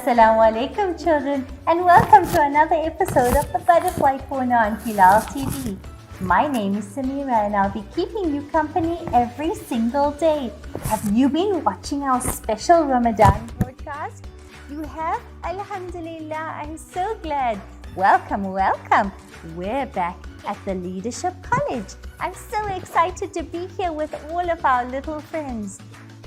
Assalamu alaikum children, and welcome to another episode of the Butterfly Corner on Hilaal TV. My name is Samira and I'll be keeping you company every single day. Have you been watching our special Ramadan broadcast? You have? Alhamdulillah, I'm so glad. Welcome. We're back at the Leadership College. I'm so excited to be here with all of our little friends.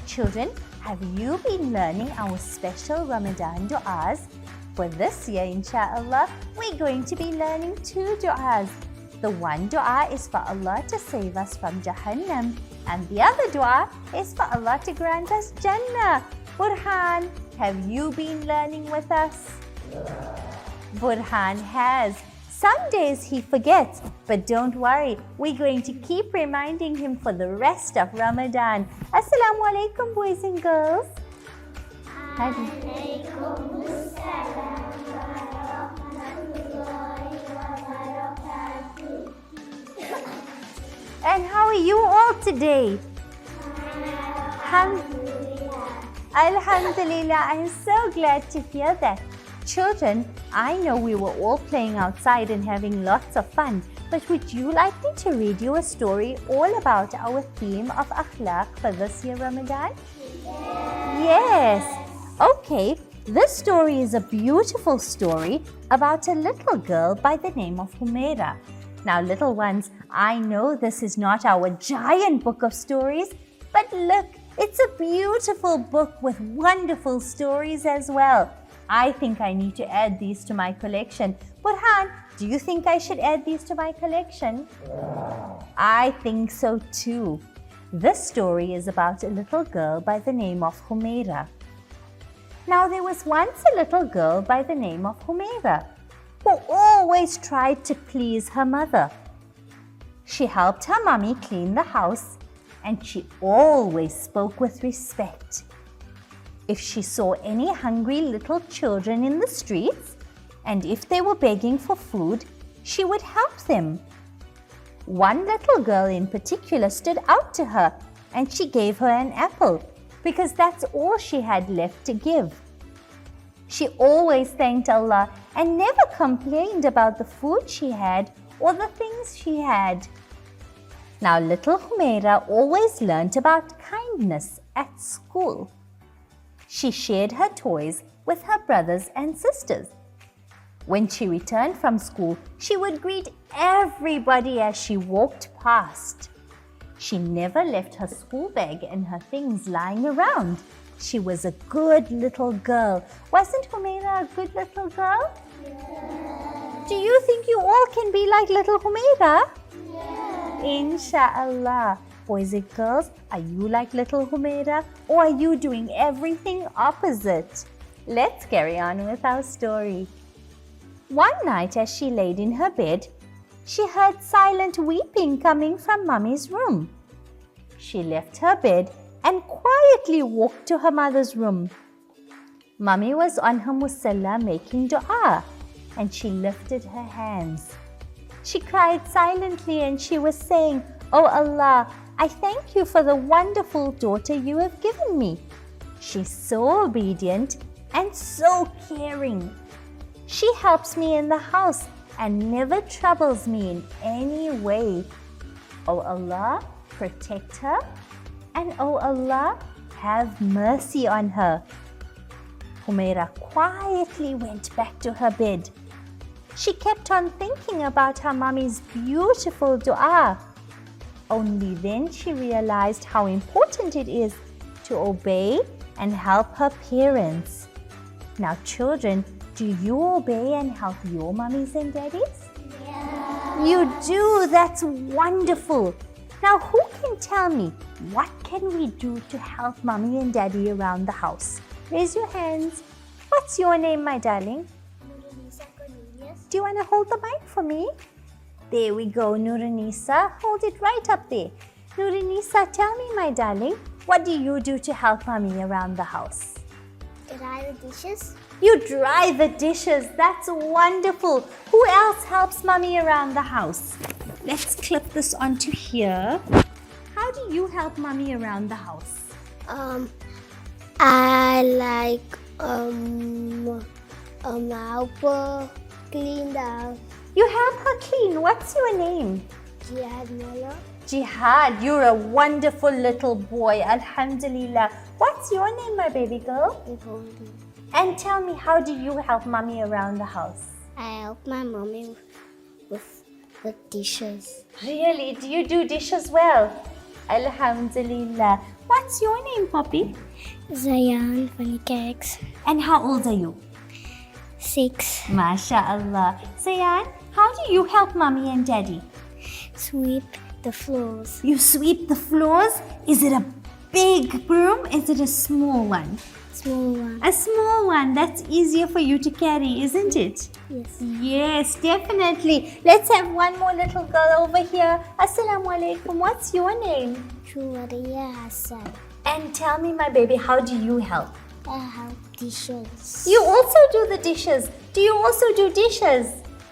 Children, have you been learning our special Ramadan du'as? For this year, inshallah, we're going to be learning 2 du'as. The one du'a is for Allah to save us from Jahannam, and the other du'a is for Allah to grant us Jannah. Burhan, have you been learning with us? Burhan has. Some days he forgets, but don't worry, we're going to keep reminding him for the rest of Ramadan. Assalamu alaikum, boys and girls. Alaikum assalam wa rahmatullahi wa barakatuh. And how are you all today? Alhamdulillah, I'm so glad to hear that. Children, I know we were all playing outside and having lots of fun, but would you like me to read you a story all about our theme of akhlaq for this year Ramadan? Yes. Okay, this story is a beautiful story about a little girl by the name of Humaira. Now, little ones, I know this is not our giant book of stories, but look, it's a beautiful book with wonderful stories as well. I think I need to add these to my collection. Burhan, do you think I should add these to my collection? I think so too. This story is about a little girl by the name of Humaira. Now, there was once a little girl by the name of Humaira who always tried to please her mother. She helped her mummy clean the house, and she always spoke with respect. If she saw any hungry little children in the streets, and if they were begging for food, she would help them. One little girl in particular stood out to her, and she gave her an apple because that's all she had left to give. She always thanked Allah and never complained about the food she had or the things she had. Now, little Humaira always learnt about kindness at school. She shared her toys with her brothers and sisters. When she returned from school, she would greet everybody as she walked past. She never left her school bag and her things lying around. She was a good little girl. Wasn't Humaira a good little girl? Yeah. Do you think you all can be like little Humaira? Yeah. Insha'Allah. Boys and girls, are you like little Humaira, or are you doing everything opposite? Let's carry on with our story. One night as she laid in her bed, she heard silent weeping coming from Mummy's room. She left her bed and quietly walked to her mother's room. Mummy was on her musalla making dua, and she lifted her hands. She cried silently and she was saying, "Oh Allah, I thank you for the wonderful daughter you have given me. She's so obedient and so caring. She helps me in the house and never troubles me in any way. Oh Allah, protect her, and oh Allah, have mercy on her." Humaira quietly went back to her bed. She kept on thinking about her mummy's beautiful dua. Only then she realized how important it is to obey and help her parents. Now, children, do you obey and help your mummies and daddies? Yeah. You do? That's wonderful. Now, who can tell me what can we do to help mummy and daddy around the house? Raise your hands. What's your name, my darling? Do you want to hold the mic for me? There we go, Nuranisa. Hold it right up there. Nuranisa, tell me, my darling, what do you do to help mommy around the house? Dry the dishes. You dry the dishes. That's wonderful. Who else helps mommy around the house? Let's clip this onto here. How do you help mommy around the house? I like help clean the house. You help her clean. What's your name? Jihad Mala. Jihad, you're a wonderful little boy. Alhamdulillah. What's your name, my baby girl? And tell me, how do you help mommy around the house? I help my mommy with dishes. Really? Do you do dishes well? Alhamdulillah. What's your name, Poppy? Zayan, funny cakes. And how old are you? 6. MashaAllah. Zayan, how do you help mommy and daddy? Sweep the floors. You sweep the floors? Is it a big broom? Is it a small one? Small one. A small one. That's easier for you to carry, isn't it? Yes. Yes, definitely. Let's have one more little girl over here. Assalamu alaikum. What's your name? Shuvariya Hassan. And tell me, my baby, how do you help? I help dishes. You also do the dishes. Do you also do dishes?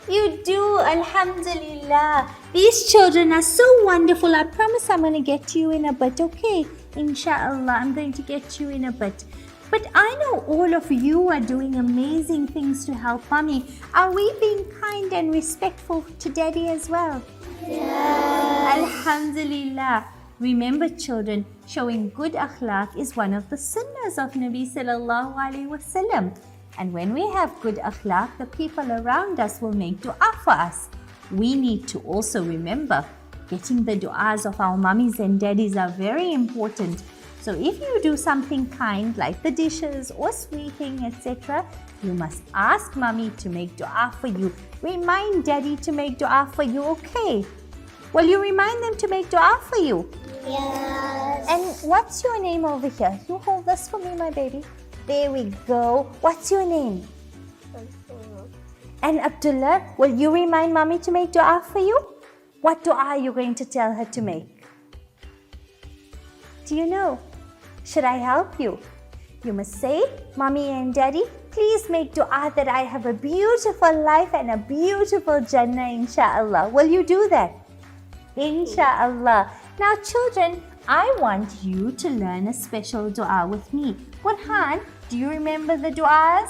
You do, alhamdulillah. These children are so wonderful. I promise I'm going to get to you in a bit, okay? Inshallah, I'm going to get you in a bit. But I know all of you are doing amazing things to help mommy. Are we being kind and respectful to daddy as well? Yes. Alhamdulillah. Remember, children, showing good akhlaq is one of the sunnahs of Nabi sallallahu alaihi wasallam. And when we have good akhlaq, the people around us will make dua for us. We need to also remember, getting the duas of our mummies and daddies are very important. So if you do something kind like the dishes or sweeping, etc., you must ask mommy to make dua for you. Remind daddy to make dua for you, okay? Will you remind them to make dua for you? Yes. And what's your name over here? You hold this for me, my baby. There we go. What's your name? And Abdullah, will you remind mommy to make dua for you? What dua are you going to tell her to make? Do you know? Should I help you? You must say, mommy and daddy, please make dua that I have a beautiful life and a beautiful Jannah, inshallah. Will you do that? Inshallah. Now children, I want you to learn a special dua with me. Burhan, do you remember the duas?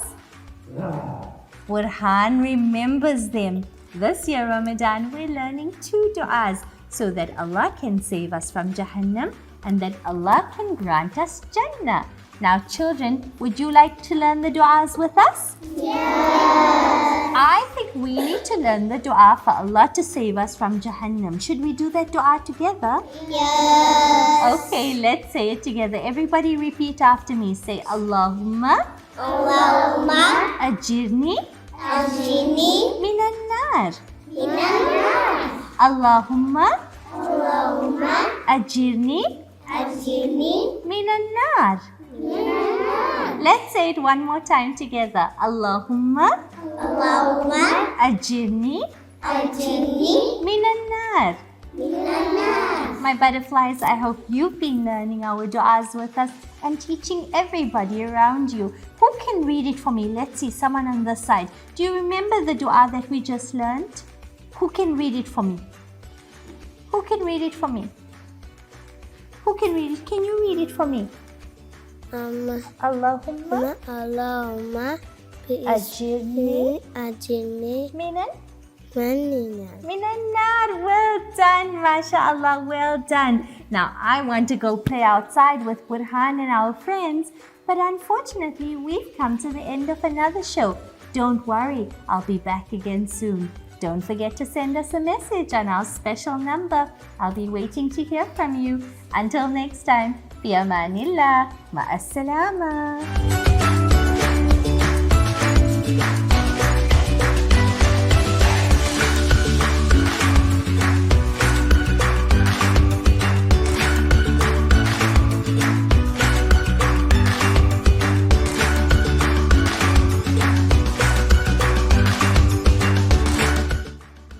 Burhan remembers them. This year Ramadan, we're learning 2 duas so that Allah can save us from Jahannam and that Allah can grant us Jannah. Now children, would you like to learn the duas with us? Yes. I think we need to learn the dua for Allah to save us from Jahannam. Should we do that dua together? Yes. Okay, let's say it together. Everybody repeat after me. Say Allahumma Allahumma ajirni ajini minan nar. minan Allahumma Allahumma ajirni ajini minan nar. Let's say it one more time together. Allahumma Allahumma ajirni ajini minan nar. minan My butterflies, I hope you've been learning our duas with us and teaching everybody around you. Who can read it for me? Let's see, someone on this side. Do you remember the dua that we just learned? Who can read it for me? Who can read it for me? Who can read it? Can you read it for me? Allahumma Allahumma ajirni ajini minan minan minan nar. Well done, mashallah, well done. Now I want to go play outside with Burhan and our friends, but unfortunately we've come to the end of another show. Don't worry, I'll be back again soon. Don't forget to send us a message on our special number. I'll be waiting to hear from you. Until next time, fi amanillah, ma'as-salama.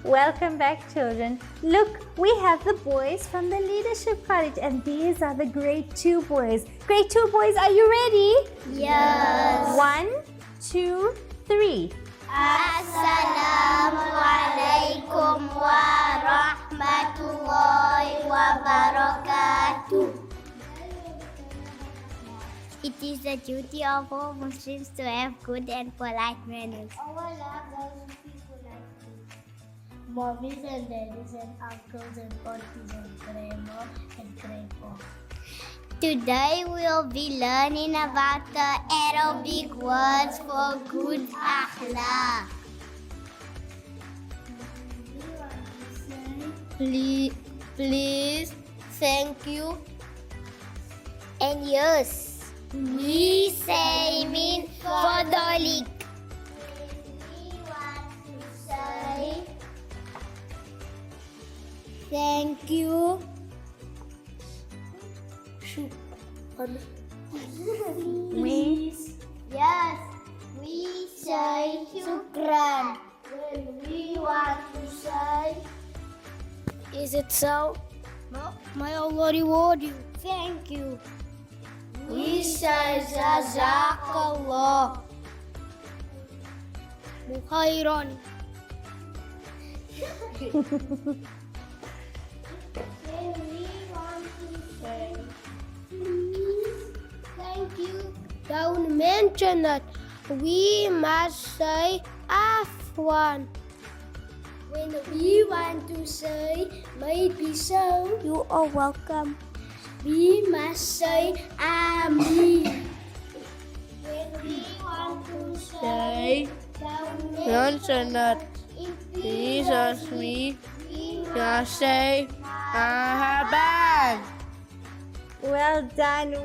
Welcome back, children. Look, we have the boys from the Leadership College, and these are the grade 2 boys. Grade 2 boys, are you ready? Yes. 1, 2, 3. Assalamualaikum warahmatullahi wabarakatuh. It It is the duty of all Muslims to have good and polite manners. Allah loves people like this. Mommies and daddies and uncles and aunties and grandma and grandpa. Today we'll be learning about the Arabic words for good akhlaq. Please, thank you. And yes, we say mean fadolik. We want to say thank you. Yes, we say shukran. When we want to say, is it so? May Allah reward you. Thank you. We say jazakallah khairan. When we want to say please, thank you. Don't mention that. We must say afwan. When we want to say maybe so, You are welcome. we must say amin. When we want to Say, don't mention that. if Please ask me. we Just say marhaban. Well done,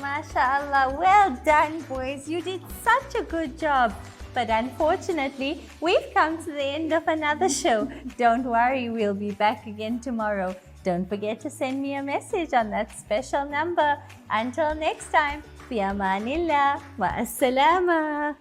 mashallah. Well done, boys. You did such a good job. But unfortunately, we've come to the end of another show. Don't worry, we'll be back again tomorrow. Don't forget to send me a message on that special number. Until next time, fi amanillah, ma'as salama.